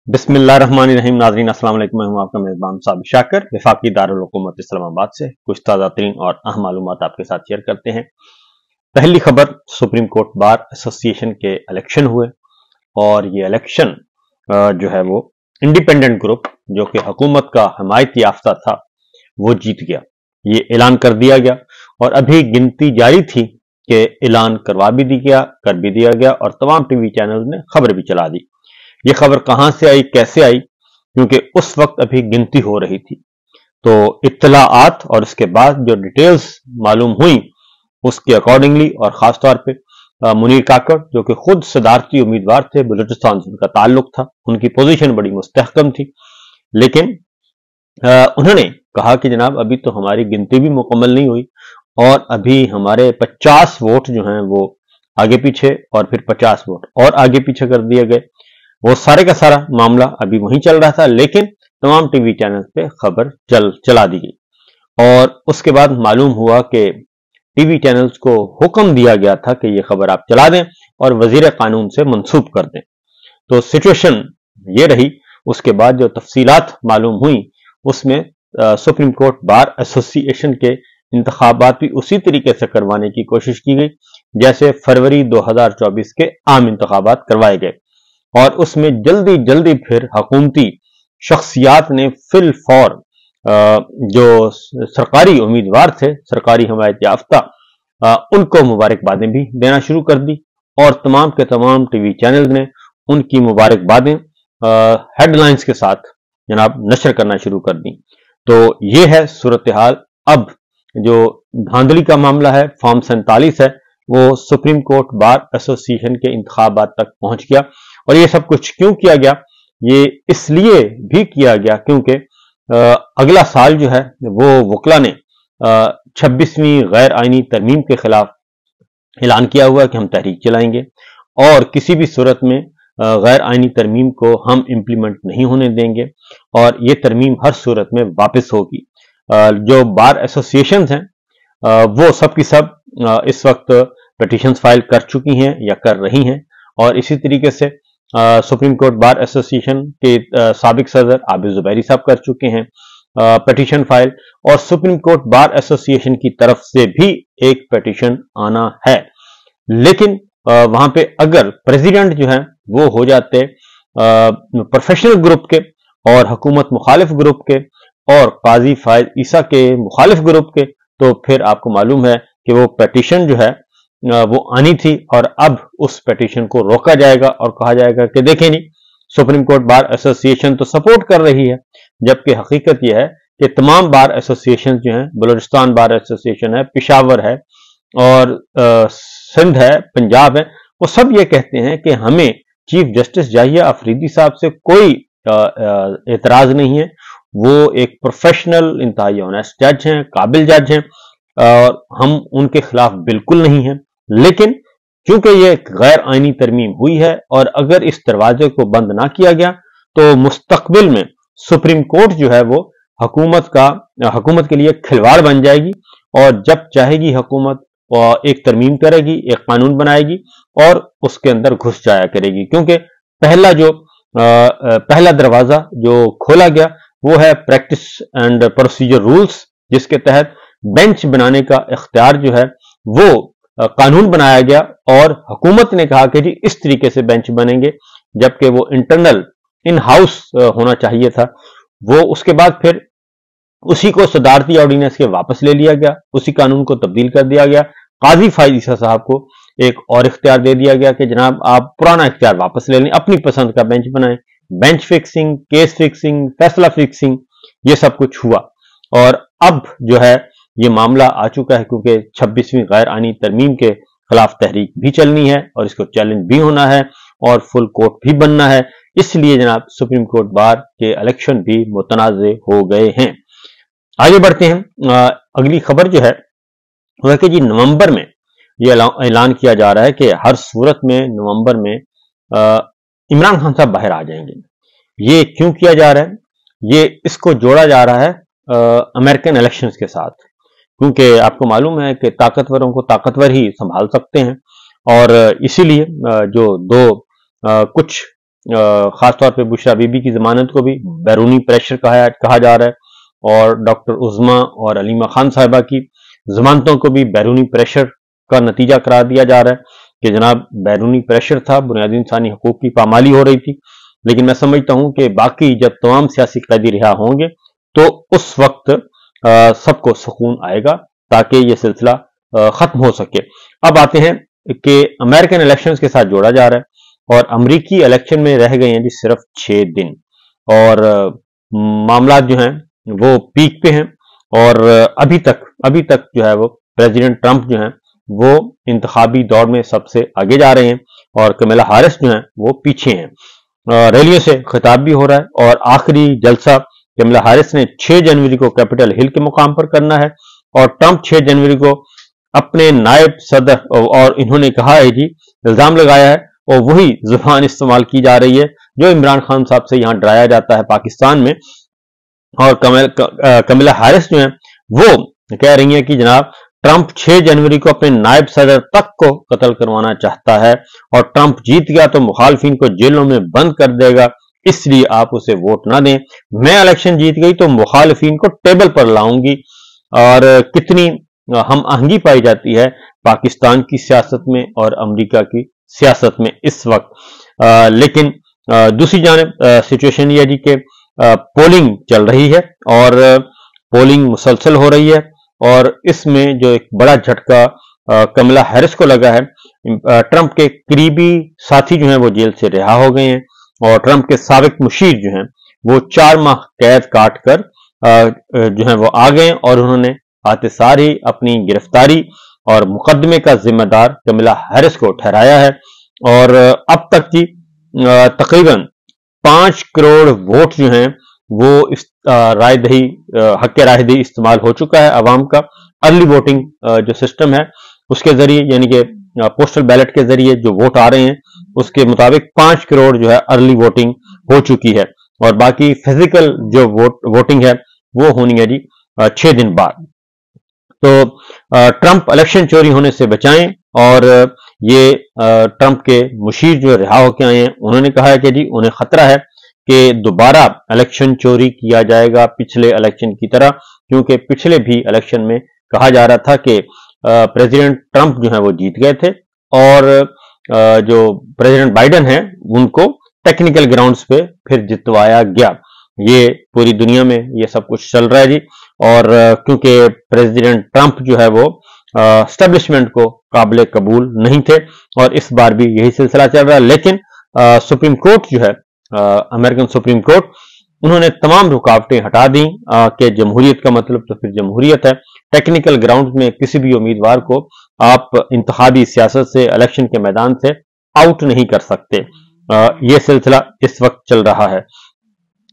बिस्मिल्लाहिर्रहमानिर्रहीम। नाज़रीन अस्सलाम वालेकुम। मैं हूं आपका मेज़बान साबिक़ शाकिर, वफाकी दारुल हुकूमत इस्लामाबाद से कुछ ताज़ा तरीन और अहम मालूमात आपके साथ शेयर करते हैं। पहली खबर, सुप्रीम कोर्ट बार एसोसिएशन के इलेक्शन हुए और ये इलेक्शन जो है वो इंडिपेंडेंट ग्रुप जो कि हुकूमत का हमायत याफ्ता था वो जीत गया, ये ऐलान कर दिया गया और अभी गिनती जारी थी कि ऐलान कर भी दिया गया और तमाम टीवी चैनल ने खबर भी चला दी। ये खबर कहां से आई, कैसे आई, क्योंकि उस वक्त अभी गिनती हो रही थी, तो इत्तलाआत और उसके बाद जो डिटेल्स मालूम हुई उसके अकॉर्डिंगली और खास तौर पे मुनीर काकड़ जो कि खुद सदारती उम्मीदवार थे, बलूचिस्तान से उनका ताल्लुक था, उनकी पोजीशन बड़ी मुस्तहकम थी, लेकिन उन्होंने कहा कि जनाब अभी तो हमारी गिनती भी मुकम्मल नहीं हुई और अभी हमारे 50 वोट जो हैं वो आगे पीछे और फिर 50 वोट और आगे पीछे कर दिए गए। वो सारे का सारा मामला अभी वहीं चल रहा था, लेकिन तमाम टीवी चैनल पे खबर चला दी गई और उसके बाद मालूम हुआ कि टीवी चैनल्स को हुक्म दिया गया था कि ये खबर आप चला दें और वजीर कानून से मंसूब कर दें। तो सिचुएशन ये रही। उसके बाद जो तफसीलात मालूम हुई उसमें सुप्रीम कोर्ट बार एसोसिएशन के इंतखाबात भी उसी तरीके से करवाने की कोशिश की गई जैसे फरवरी 2024 के आम इंतखाबात करवाए गए और उसमें जल्दी जल्दी फिर हुकूमती शख्सियात ने फिल फौर जो सरकारी उम्मीदवार थे, सरकारी हमायत याफ्ता, उनको मुबारकबादें भी देना शुरू कर दी और तमाम के तमाम टीवी चैनल ने उनकी मुबारकबादें हेडलाइंस के साथ जनाब नशर करना शुरू कर दी। तो ये है सूरत हाल। अब जो धांधली का मामला है, फॉर्म 47 है, वो सुप्रीम कोर्ट बार एसोसिएशन के इंतखाबात तक पहुंच गया और ये सब कुछ क्यों किया गया? ये इसलिए भी किया गया क्योंकि अगला साल जो है वो वकला ने 26वीं गैर आईनी तरमीम के खिलाफ ऐलान किया हुआ है कि हम तहरीक चलाएंगे और किसी भी सूरत में गैर आईनी तरमीम को हम इम्प्लीमेंट नहीं होने देंगे और ये तरमीम हर सूरत में वापस होगी। जो बार एसोसिएशन हैं वो सब की सब इस वक्त पिटीशंस फाइल कर चुकी हैं या कर रही हैं और इसी तरीके से सुप्रीम कोर्ट बार एसोसिएशन के साबिक सदर आबिद जुबैरी साहब कर चुके हैं पिटीशन फाइल और सुप्रीम कोर्ट बार एसोसिएशन की तरफ से भी एक पिटीशन आना है। लेकिन वहां पे अगर प्रेसिडेंट जो है वो हो जाते प्रोफेशनल ग्रुप के और हुकूमत मुखालिफ ग्रुप के और काजी फायद ईसा के मुखालिफ ग्रुप के, तो फिर आपको मालूम है कि वो पिटीशन जो है वो आनी थी और अब उस पिटीशन को रोका जाएगा और कहा जाएगा कि देखें नहीं, सुप्रीम कोर्ट बार एसोसिएशन तो सपोर्ट कर रही है, जबकि हकीकत यह है कि तमाम बार एसोसिएशन जो हैं, बलूचिस्तान बार एसोसिएशन है, पिशावर है और सिंध है, पंजाब है, वो सब ये कहते हैं कि हमें चीफ जस्टिस जाहिया अफरीदी साहब से कोई एतराज नहीं है, वो एक प्रोफेशनल इंतहाई ऑनेस्ट जज हैं, काबिल जज हैं और हम उनके खिलाफ बिल्कुल नहीं हैं। लेकिन क्योंकि ये गैर आईनी तरमीम हुई है और अगर इस दरवाजे को बंद ना किया गया तो मुस्तकबिल में सुप्रीम कोर्ट जो है वो हुकूमत के लिए खिलवाड़ बन जाएगी और जब चाहेगी हुकूमत एक तरमीम करेगी, एक कानून बनाएगी और उसके अंदर घुस जाया करेगी, क्योंकि पहला दरवाजा जो खोला गया वो है प्रैक्टिस एंड प्रोसीजर रूल्स, जिसके तहत बेंच बनाने का इख्तियार जो है वो कानून बनाया गया और हुकूमत ने कहा कि जी इस तरीके से बेंच बनेंगे, जबकि वो इंटरनल इन हाउस होना चाहिए था। वो उसके बाद फिर उसी को सदारती ऑर्डिनेंस के वापस ले लिया गया, उसी कानून को तब्दील कर दिया गया। काजी फायद ईसा साहब को एक और इख्तियार दे दिया गया कि जनाब आप पुराना इख्तियार वापस ले लें, अपनी पसंद का बेंच बनाएं। बेंच फिक्सिंग, केस फिक्सिंग, फैसला फिक्सिंग, ये सब कुछ हुआ और अब जो है ये मामला आ चुका है क्योंकि 26वीं गैर आईनी तरमीम के खिलाफ तहरीक भी चलनी है और इसको चैलेंज भी होना है और फुल कोर्ट भी बनना है। इसलिए जनाब सुप्रीम कोर्ट बार के इलेक्शन भी मुतनाज़े हो गए हैं। आगे बढ़ते हैं। अगली खबर जो है वो है कि जी नवंबर में ये ऐलान किया जा रहा है कि हर सूरत में नवंबर में इमरान खान साहब बाहर आ जाएंगे। ये क्यों किया जा रहा है? ये इसको जोड़ा जा रहा है अमेरिकन इलेक्शंस के साथ, क्योंकि आपको मालूम है कि ताकतवरों को ताकतवर ही संभाल सकते हैं और इसीलिए जो दो कुछ खास तौर पे बुशरा बीबी की जमानत को भी बैरूनी प्रेशर कहा जा रहा है, और डॉक्टर उज़मा और अलीमा खान साहिबा की जमानतों को भी बैरूनी प्रेशर का नतीजा करार दिया जा रहा है कि जनाब बैरूनी प्रेशर था, बुनियादी इंसानी हकूक की पामाली हो रही थी। लेकिन मैं समझता हूं कि बाकी जब तमाम सियासी कैदी रिहा होंगे तो उस वक्त सबको सुकून आएगा ताकि ये सिलसिला खत्म हो सके। अब आते हैं कि अमेरिकन इलेक्शंस के साथ जोड़ा जा रहा है और अमेरिकी इलेक्शन में रह गए हैं जी सिर्फ 6 दिन, और मामला जो हैं वो पीक पे हैं, और अभी तक जो है वो प्रेसिडेंट ट्रंप जो हैं वो इंतखाबी दौर में सबसे आगे जा रहे हैं और कमला हैरिस जो हैं वो पीछे हैं। रैलियों से खिताब भी हो रहा है और आखिरी जलसा कमला हैरिस ने 6 जनवरी को कैपिटल हिल के मुकाम पर करना है और ट्रंप 6 जनवरी को अपने नायब सदर, और इन्होंने कहा है जी, इल्जाम लगाया है और वही जुबान इस्तेमाल की जा रही है जो इमरान खान साहब से यहां डराया जाता है पाकिस्तान में। और कमला हैरिस जो है वो कह रही है कि जनाब ट्रंप 6 जनवरी को अपने नायब सदर तक को कत्ल करवाना चाहता है और ट्रंप जीत गया तो मुखालफिन को जेलों में बंद कर देगा, इसलिए आप उसे वोट ना दें। मैं इलेक्शन जीत गई तो मुखालफिन को टेबल पर लाऊंगी। और कितनी हम आहंगी पाई जाती है पाकिस्तान की सियासत में और अमेरिका की सियासत में इस वक्त। लेकिन दूसरी जानिब सिचुएशन ये है जी कि पोलिंग चल रही है और पोलिंग मुसलसल हो रही है, और इसमें जो एक बड़ा झटका कमला हैरिस को लगा है, ट्रंप के करीबी साथी जो हैं वो जेल से रिहा हो गए हैं और ट्रंप के साबिक मुशीर जो हैं वो 4 माह कैद काट कर जो है वो आ गए और उन्होंने आते सार ही अपनी गिरफ्तारी और मुकदमे का जिम्मेदार कमला हैरिस को ठहराया है। और अब तक की तकरीबन 5 करोड़ वोट जो हैं वो इस रायदही हक रायदही इस्तेमाल हो चुका है अवाम का। अर्ली वोटिंग जो सिस्टम है उसके जरिए, यानी कि पोस्टल बैलेट के जरिए जो वोट आ रहे हैं उसके मुताबिक 5 करोड़ जो है अर्ली वोटिंग हो चुकी है और बाकी फिजिकल जो वोटिंग है वो होनी है जी 6 दिन बाद। तो ट्रंप इलेक्शन चोरी होने से बचाएं, और ये ट्रंप के मुशीर जो रिहा होकर आए हैं उन्होंने कहा है कि जी उन्हें खतरा है कि दोबारा इलेक्शन चोरी किया जाएगा पिछले इलेक्शन की तरह, क्योंकि पिछले भी इलेक्शन में कहा जा रहा था कि प्रेसिडेंट ट्रंप जो है वो जीत गए थे और जो प्रेसिडेंट बाइडेन है उनको टेक्निकल ग्राउंड्स पे फिर जितवाया गया। ये पूरी दुनिया में ये सब कुछ चल रहा है जी, और क्योंकि प्रेसिडेंट ट्रंप जो है वो एस्टेब्लिशमेंट को काबिल कबूल नहीं थे और इस बार भी यही सिलसिला चल रहा है। लेकिन सुप्रीम कोर्ट जो है अमेरिकन सुप्रीम कोर्ट, उन्होंने तमाम रुकावटें हटा दी कि जमहूरियत का मतलब तो फिर जमहूरियत है। टेक्निकल ग्राउंड में किसी भी उम्मीदवार को आप इंतखाबी सियासत से, इलेक्शन के मैदान से आउट नहीं कर सकते। यह सिलसिला इस वक्त चल रहा है।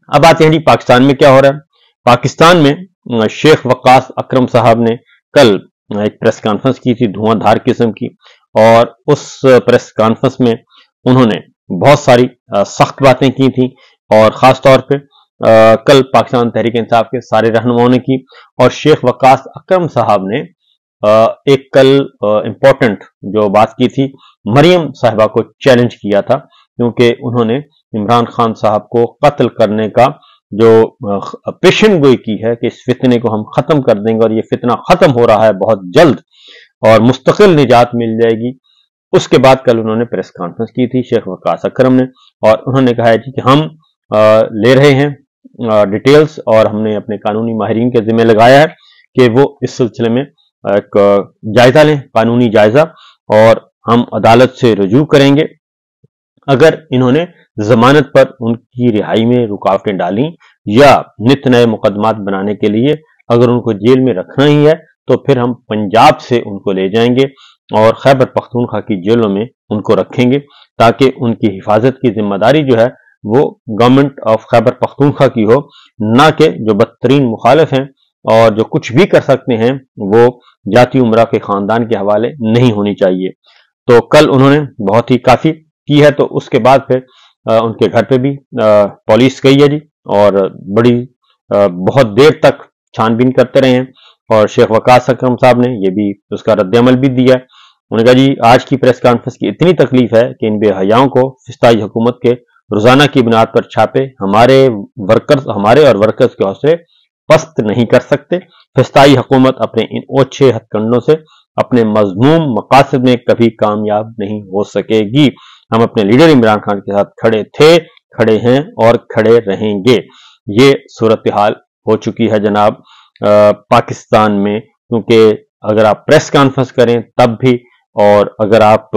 अब आते हैं जी पाकिस्तान में क्या हो रहा है। पाकिस्तान में शेख वक्कास अकरम साहब ने कल एक प्रेस कॉन्फ्रेंस की थी धुआंधार किस्म की, और उस प्रेस कॉन्फ्रेंस में उन्होंने बहुत सारी सख्त बातें की थी और खास तौर पे कल पाकिस्तान तहरीक इंसाफ के सारे रहनुमाओं ने की। और शेख वक्कास अकरम साहब ने एक कल इंपॉर्टेंट जो बात की थी, मरियम साहिबा को चैलेंज किया था, क्योंकि उन्होंने इमरान खान साहब को कत्ल करने का जो पेशन गोई की है कि इस फितने को हम खत्म कर देंगे और ये फितना खत्म हो रहा है बहुत जल्द और मुस्तकिल निजात मिल जाएगी। उसके बाद कल उन्होंने प्रेस कॉन्फ्रेंस की थी शेख वक्कास अकरम ने, और उन्होंने कहा है कि हम ले रहे हैं डिटेल्स और हमने अपने कानूनी माहिरीन के जिम्मे लगाया है कि वो इस सिलसिले में एक जायजा लें, कानूनी जायजा, और हम अदालत से रुजू करेंगे। अगर इन्होंने जमानत पर उनकी रिहाई में रुकावटें डाली या नित नए मुकदमात बनाने के लिए अगर उनको जेल में रखना ही है तो फिर हम पंजाब से उनको ले जाएंगे और खैबर पख्तूनख्वा की जेलों में उनको रखेंगे, ताकि उनकी हिफाजत की जिम्मेदारी जो है वो गवर्नमेंट ऑफ खैबर पख्तूनख्वा की हो, ना कि जो बदतरीन मुखालिफ हैं और जो कुछ भी कर सकते हैं वो जाती उमरा के खानदान के हवाले नहीं होनी चाहिए। तो कल उन्होंने बहुत ही काफी की है। तो उसके बाद फिर उनके घर पे भी पुलिस गई है जी, और बड़ी बहुत देर तक छानबीन करते रहे हैं, और शेख वक्कास अकरम साहब ने ये भी उसका रद्द-ए-अमल भी दिया है। उन्होंने कहा जी आज की प्रेस कॉन्फ्रेंस की इतनी तकलीफ है कि इन बेहयाओं को फिस्ताई हुकूमत के रोजाना की बुनियाद पर छापे हमारे और वर्कर्स के हौसले पस्त नहीं कर सकते। फिस्ताई हुकूमत अपने इन ओछे हथकंडों से अपने मजमूम मकासद में कभी कामयाब नहीं हो सकेगी। हम अपने लीडर इमरान खान के साथ खड़े थे, खड़े हैं और खड़े रहेंगे। ये सूरत हाल हो चुकी है जनाब पाकिस्तान में, क्योंकि अगर आप प्रेस कॉन्फ्रेंस करें तब भी, और अगर आप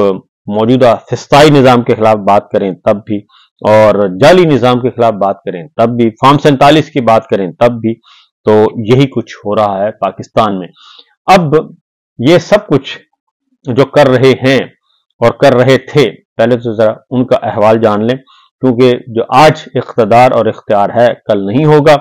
मौजूदा फिस्ताई निजाम के खिलाफ बात करें तब भी, और जाली निजाम के खिलाफ बात करें तब भी, फॉर्म 47 की बात करें तब भी, तो यही कुछ हो रहा है पाकिस्तान में। अब ये सब कुछ जो कर रहे हैं और कर रहे थे, पहले तो जरा उनका अहवाल जान लें, क्योंकि जो आज इख्तिदार और इख्तियार है कल नहीं होगा,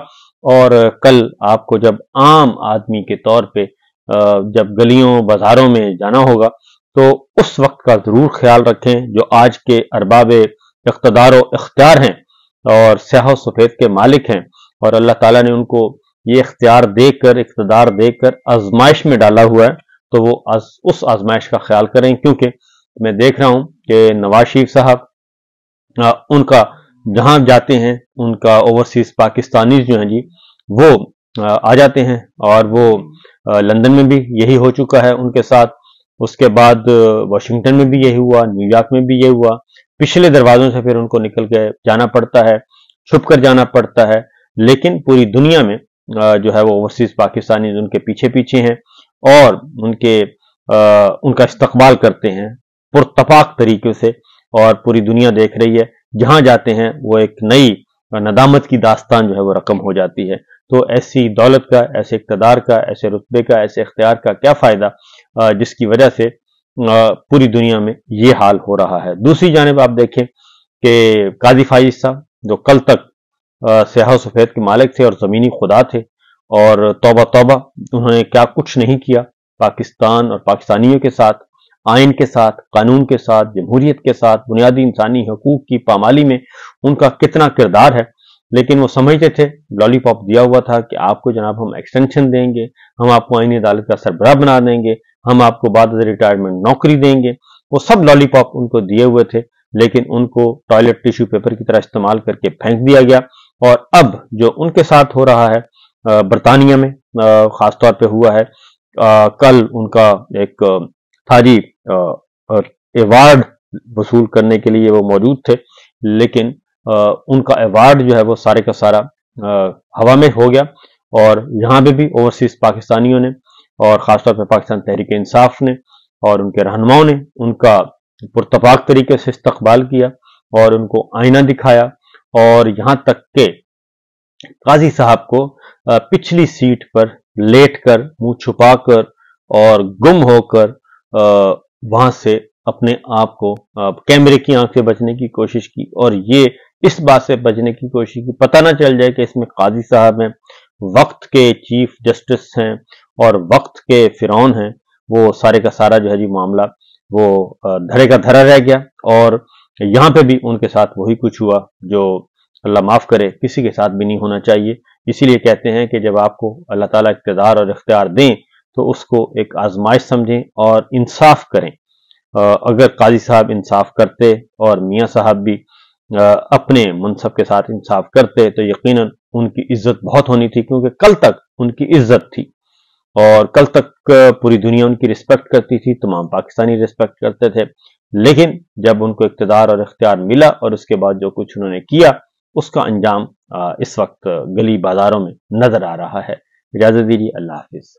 और कल आपको जब आम आदमी के तौर पे जब गलियों बाजारों में जाना होगा तो उस वक्त का जरूर ख्याल रखें जो आज के अरबाब इख्तिदार और इख्तियार हैं और स्याह सफेद के मालिक हैं, और अल्लाह ताला ने उनको ये इख्तियार देकर, इख्तिदार देकर आजमाइश में डाला हुआ है, तो वो उस आजमाइश का ख्याल करें। क्योंकि मैं देख रहा हूं कि नवाज शरीफ साहब उनका जहां जाते हैं उनका ओवरसीज पाकिस्तानी जो हैं जी वो आ जाते हैं, और वो लंदन में भी यही हो चुका है उनके साथ, उसके बाद वाशिंगटन में भी यही हुआ, न्यूयॉर्क में भी यही हुआ। पिछले दरवाजों से फिर उनको निकल के जाना पड़ता है, छुप कर जाना पड़ता है, लेकिन पूरी दुनिया में जो है वो ओवरसीज पाकिस्तानी उनके पीछे पीछे हैं और उनका इस्तकबाल करते हैं पुरतपाक तरीके से, और पूरी दुनिया देख रही है जहां जाते हैं वो एक नई नदामत की दास्तान जो है वो रकम हो जाती है। तो ऐसी दौलत का, ऐसे इक़्तिदार का, ऐसे रुतबे का, ऐसे इख्तियार का क्या फायदा जिसकी वजह से पूरी दुनिया में ये हाल हो रहा है। दूसरी जानिब आप देखें कि काजी फाइज साहब जो कल तक स्याह सफेद के मालिक थे और जमीनी खुदा थे, और तौबा तौबा उन्होंने क्या कुछ नहीं किया पाकिस्तान और पाकिस्तानियों के साथ, आइन के साथ, कानून के साथ, जमहूरियत के साथ, बुनियादी इंसानी हकूक की पामाली में उनका कितना किरदार है। लेकिन वो समझते थे, लॉलीपॉप दिया हुआ था कि आपको जनाब हम एक्सटेंशन देंगे, हम आपको आईनी अदालत का सरबराह बना देंगे, हम आपको बाद रिटायरमेंट नौकरी देंगे। वो सब लॉलीपॉप उनको दिए हुए थे, लेकिन उनको टॉयलेट टिश्यू पेपर की तरह इस्तेमाल करके फेंक दिया गया। और अब जो उनके साथ हो रहा है बरतानिया में खासतौर पे हुआ है, कल उनका एक था जी अवार्ड वसूल करने के लिए वो मौजूद थे, लेकिन उनका अवार्ड जो है वो सारे का सारा हवा में हो गया। और यहाँ पे भी ओवरसीज पाकिस्तानियों ने और खासतौर पर पाकिस्तान तहरीक इंसाफ ने और उनके रहनुमाओं ने उनका पुरतपाक तरीके से इस्तकबाल किया और उनको आईना दिखाया, और यहाँ तक के काजी साहब को पिछली सीट पर लेटकर, मुंह छुपाकर और गुम होकर वहां से अपने आप को कैमरे की आंख से बचने की कोशिश की, और ये इस बात से बचने की कोशिश की पता ना चल जाए कि इसमें काजी साहब हैं, वक्त के चीफ जस्टिस हैं और वक्त के फिरौन हैं। वो सारे का सारा जो है जी मामला वो धरे का धरा रह गया, और यहाँ पे भी उनके साथ वही कुछ हुआ जो अल्लाह माफ करे किसी के साथ भी नहीं होना चाहिए। इसीलिए कहते हैं कि जब आपको अल्लाह ताला इक़्तिदार और इख्तियार दें तो उसको एक आजमाइश समझें और इंसाफ करें। अगर काजी साहब इंसाफ करते और मियाँ साहब भी अपने मनसब के साथ इंसाफ करते तो यकीनन उनकी इज्जत बहुत होनी थी, क्योंकि कल तक उनकी इज्जत थी और कल तक पूरी दुनिया उनकी रिस्पेक्ट करती थी, तमाम पाकिस्तानी रिस्पेक्ट करते थे। लेकिन जब उनको इक़्तिदार और इख्तियार मिला और उसके बाद जो कुछ उन्होंने किया उसका अंजाम इस वक्त गली बाजारों में नजर आ रहा है। इजाजत दीजिए, अल्लाह हाफिज।